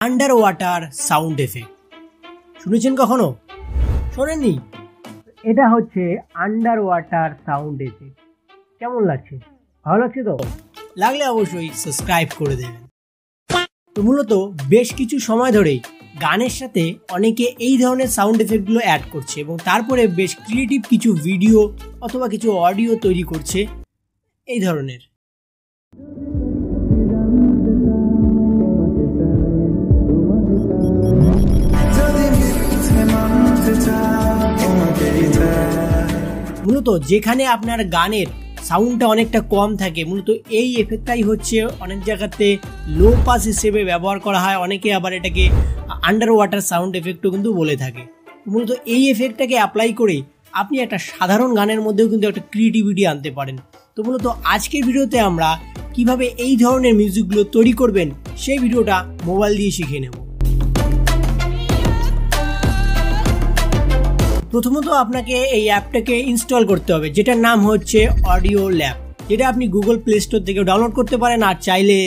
Under water sound effect শুনেছেন কখনো? শোনেননি? এটা হচ্ছে আন্ডার ওয়াটার সাউন্ড এফেক্ট। কেমন লাগছে? ভালো লাগছে তো? লাগলে অবশ্যই সাবস্ক্রাইব করে দেবেন। তো মূলত বেশ কিছু সময় ধরেই গানের সাথে অনেকে এই ধরনের সাউন্ড এফেক্টগুলো অ্যাড করছে এবং তারপরে বেশ ক্রিয়েটিভ কিছু ভিডিও অথবা কিছু অডিও তৈরি করছে এই ধরনের। মূলত যেখানে আপনার গানের সাউন্ডটা অনেকটা কম থাকে, মূলত এই এফেক্টটাই হচ্ছে অনেক জায়গাতে লো পাস হিসেবে ব্যবহার করা হয়। অনেকে আবার এটাকে আন্ডার ওয়াটার সাউন্ড এফেক্টও কিন্তু বলে থাকে। মূলত এই এফেক্টটাকে অ্যাপ্লাই করে আপনি একটা সাধারণ গানের মধ্যেও কিন্তু একটা ক্রিয়েটিভিটি আনতে পারেন। তো মূলত আজকের ভিডিওতে আমরা কিভাবে এই ধরনের মিউজিকগুলো তৈরি করবেন সেই ভিডিওটা মোবাইল দিয়ে শিখে নেব। প্রথমত আপনাকে এই অ্যাপটাকে ইনস্টল করতে হবে, যেটার নাম হচ্ছে অডিও ল্যাব, যেটা আপনি গুগল প্লে স্টোর থেকে ডাউনলোড করতে পারেন আর চাইলে।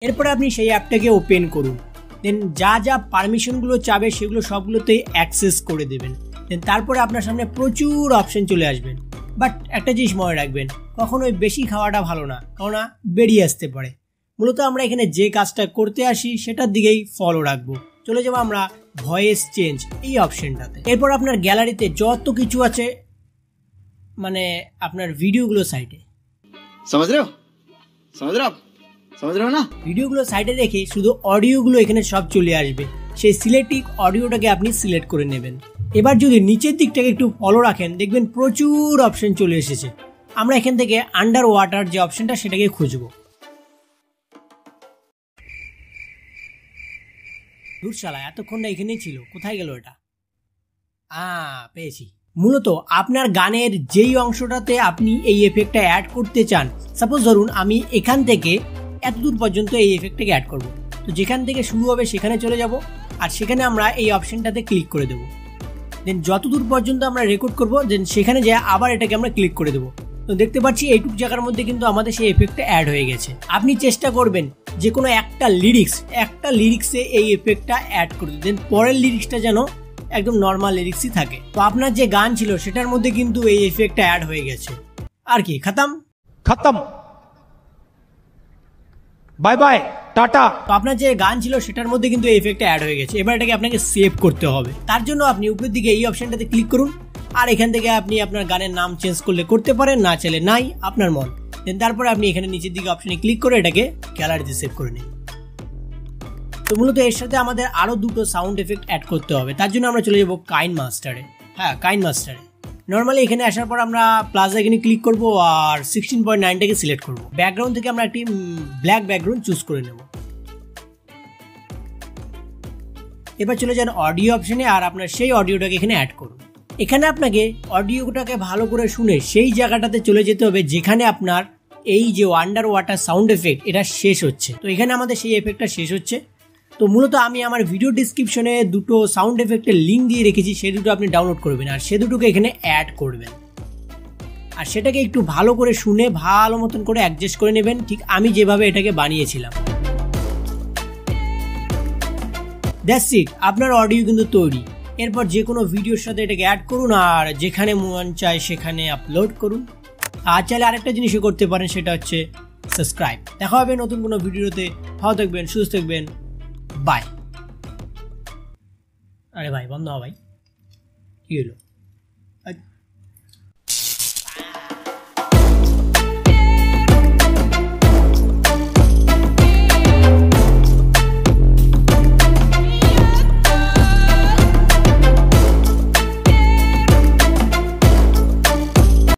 এরপরে আপনি সেই অ্যাপটাকে ওপেন করুন, দেন যা যা পারমিশনগুলো চাবে সেগুলো সবগুলোতেই অ্যাক্সেস করে দেবেন। দেন তারপরে আপনার সামনে প্রচুর অপশন চলে আসবেন। বাট একটা জিনিস মনে রাখবেন, কখনোই বেশি খাওয়াটা ভালো না, কারণ বেরিয়ে আসতে পারে। মূলত আমরা এখানে যে কাজটা করতে আসি সেটার দিকেই ফলো রাখবো। চলে যাবো আমরা ভয়েস চেঞ্জ এই অপশনটাতে। এরপর আপনার গ্যালারিতে যত কিছু আছে, মানে আপনার ভিডিওগুলো সাইডে না, ভিডিওগুলো সাইডে রেখে শুধু অডিওগুলো এখানে সব চলে আসবে। সেই সিলেক্টিভ অডিওটাকে আপনি সিলেক্ট করে নেবেন। এবার যদি নিচের দিকটাকে একটু ফলো রাখেন, দেখবেন প্রচুর অপশন চলে এসেছে। আমরা এখান থেকে আন্ডার ওয়াটার যে অপশনটা সেটাকে খুঁজবো। দূরশালা এতক্ষণ না এখানেই ছিল, কোথায় গেল এটা? পেয়েছি। মূলত আপনার গানের যেই অংশটাতে আপনি এই এফেক্টটা অ্যাড করতে চান, সাপোজ ধরুন আমি এখান থেকে এতদূর পর্যন্ত এই এফেক্টটাকে অ্যাড করব। তো যেখান থেকে শুরু হবে সেখানে চলে যাব আর সেখানে আমরা এই অপশনটাতে ক্লিক করে দেবো। দেন যতদূর পর্যন্ত আমরা রেকর্ড করব, দেন সেখানে যেয়ে আবার এটাকে আমরা ক্লিক করে দেবো। তো দেখতে পাচ্ছি এইটুকু জায়গার মধ্যে কিন্তু আমাদের সেই এফেক্টটা অ্যাড হয়ে গেছে। আপনি চেষ্টা করবেন যে কোনো একটা লিরিক্সে এই এফেক্টটা অ্যাড করে দেন, পরের লিরিক্সটা যেন একদম নর্মাল লিরিক্সই থাকে। তো আপনার যে গান ছিল সেটার মধ্যে কিন্তু এই এফেক্টটা অ্যাড হয়ে গেছে। আর কি, খতম বাই বাই টাটা। তো আপনার যে গান ছিল সেটার মধ্যে কিন্তু এই এফেক্টটা অ্যাড হয়ে গেছে। এবার এটাকে আপনাকে সেভ করতে হবে। তার জন্য আপনি উপরের দিকে এই অপশনটাতে ক্লিক করুন আর এখান থেকে আপনি আপনার গানের নাম চেঞ্জ করলে করতে পারেন, না চাইলে নাই, আপনার মন। দেন তারপরে আপনি এখানে নিচের দিকে অপশনে ক্লিক করে এটাকে গ্যালারিতে সেভ করে নিন। তো মূলত এর সাথে আমাদের আরো দুটো সাউন্ড এফেক্ট অ্যাড করতে হবে। তার জন্য আমরা চলে যাব কাইন মাস্টারে। নর্মালি এখানে আসার পর আমরা প্লাস আইকনে ক্লিক করব আর 16.9টাকে সিলেক্ট করব। ব্যাকগ্রাউন্ড থেকে আমরা একটি ব্ল্যাক ব্যাকগ্রাউন্ড চুজ করে নেব। এবার চলে যান অডিও অপশনে আর আপনার সেই অডিওটাকে এখানে অ্যাড করুন। এখানে আপনাকে অডিওটাকে ভালো করে শুনে সেই জায়গাটাতে চলে যেতে হবে যেখানে আপনার এই যে আন্ডার ওয়াটার সাউন্ড এফেক্ট এটা শেষ হচ্ছে। তো এখানে আমাদের সেই এফেক্টটা শেষ হচ্ছে। তো মূলত আমি আমার ভিডিও ডিসক্রিপশনে দুটো সাউন্ড এফেক্টের লিঙ্ক দিয়ে রেখেছি, সেই দুটো আপনি ডাউনলোড করবেন আর সে দুটোকে এখানে অ্যাড করবেন আর সেটাকে একটু ভালো করে শুনে ভালো মতন করে অ্যাডজাস্ট করে নেবেন, ঠিক আমি যেভাবে এটাকে বানিয়েছিলাম। দ্যাটস ইট, আপনার অডিও কিন্তু তৈরি। এরপর যে কোনো ভিডিওর সাথে এটাকে অ্যাড করুন আর যেখানে মন চায় সেখানে আপলোড করুন। আর চাইলে আরেকটা জিনিসও করতে পারেন, সেটা হচ্ছে সাবস্ক্রাইব। দেখা হবে নতুন কোনো ভিডিওতে। ভালো থাকবেন, সুস্থ থাকবেন, বাই। আরে ভাই বন্ধ হ ভাই, কি হলো?